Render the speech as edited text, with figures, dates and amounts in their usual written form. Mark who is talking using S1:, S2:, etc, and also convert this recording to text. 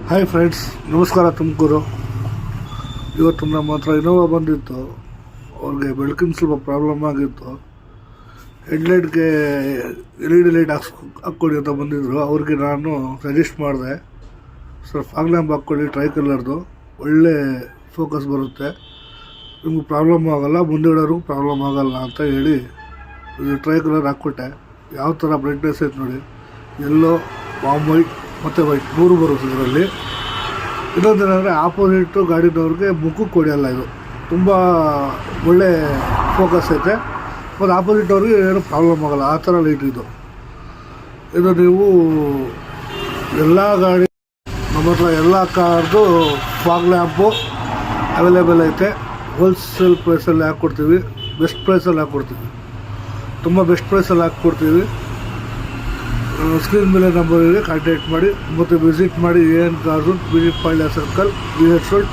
S1: Hi friends, ನಮಸ್ಕಾರ. ತುಮಕೂರು. ಇವತ್ತು ನಮ್ಮ ಹತ್ರ ಇನೋವಾ ಬಂದಿತ್ತು. ಅವ್ರಿಗೆ ಬೆಳಕಿನ ಸ್ವಲ್ಪ ಪ್ರಾಬ್ಲಮ್ ಆಗಿತ್ತು. ಹೆಡ್ಲೈಟ್ಗೆ LED ಲೈಟ್ ಹಾಕ್ಕೊಡಿ ಅಂತ ಬಂದಿದ್ದರು. ಅವ್ರಿಗೆ ನಾನು ಸಜೆಸ್ಟ್ ಮಾಡಿದೆ, ಸರ್ ಫಾಗ್ ಲ್ಯಾಂಪ್ ಹಾಕ್ಕೊಳ್ಳಿ, ಟ್ರೈ ಕಲರ್ದು, ಒಳ್ಳೆ ಫೋಕಸ್ ಬರುತ್ತೆ, ನಿಮ್ಗೆ ಪ್ರಾಬ್ಲಮ್ ಆಗೋಲ್ಲ, ಮುಂದೆಗಡೆಯವ್ರಿಗೂ ಪ್ರಾಬ್ಲಮ್ ಆಗೋಲ್ಲ ಅಂತ ಹೇಳಿ ಟ್ರೈ ಕಲರ್ ಹಾಕ್ಕೊಟ್ಟೆ. ಯಾವ ಥರ ಬ್ರೈಟ್ನೆಸ್ ಐತೆ ನೋಡಿ, ಎಲ್ಲೋ, ವಾಮ್ ವೈಟ್ ಮತ್ತು ವೈಟ್ 3 ಬರುತ್ತೆ ಇದರಲ್ಲಿ. ಇನ್ನೊಂದೇನೆಂದರೆ ಆಪೋಸಿಟ್ಟು ಗಾಡಿನವ್ರಿಗೆ ಮುಖಕ್ಕೆ ಹೊಡೆಯಲ್ಲ. ಇದು ತುಂಬ ಒಳ್ಳೆ ಫೋಕಸ್ ಐತೆ ಮತ್ತು ಆಪೋಸಿಟ್ ಅವ್ರಿಗೆ ಏನೂ ಪ್ರಾಬ್ಲಮ್ ಆಗೋಲ್ಲ, ಆ ಥರ ಲೈಟ್ ಇದು. ನೀವು ಎಲ್ಲ ಗಾಡಿ ನಮ್ಮ ಹತ್ರ ಎಲ್ಲ ಕಾರ್ದು ಫಾಗ್ ಲ್ಯಾಂಪು ಅವೈಲೇಬಲ್ ಐತೆ. ಹೋಲ್ಸೇಲ್ ಪ್ರೈಸಲ್ಲಿ ಹಾಕ್ಕೊಡ್ತೀವಿ, ಬೆಸ್ಟ್ ಪ್ರೈಸಲ್ಲಿ ಹಾಕ್ಕೊಡ್ತೀವಿ, ತುಂಬ ಬೆಸ್ಟ್ ಪ್ರೈಸಲ್ಲಿ ಹಾಕ್ಕೊಡ್ತೀವಿ. ಸ್ಕ್ರೀನ್ ಮೇಲೆ ನಂಬರಿಗೆ ಕಾಂಟ್ಯಾಕ್ಟ್ ಮಾಡಿ ಮತ್ತು ವಿಸಿಟ್ ಮಾಡಿ. AN cars, visit Palya circle, BH Road.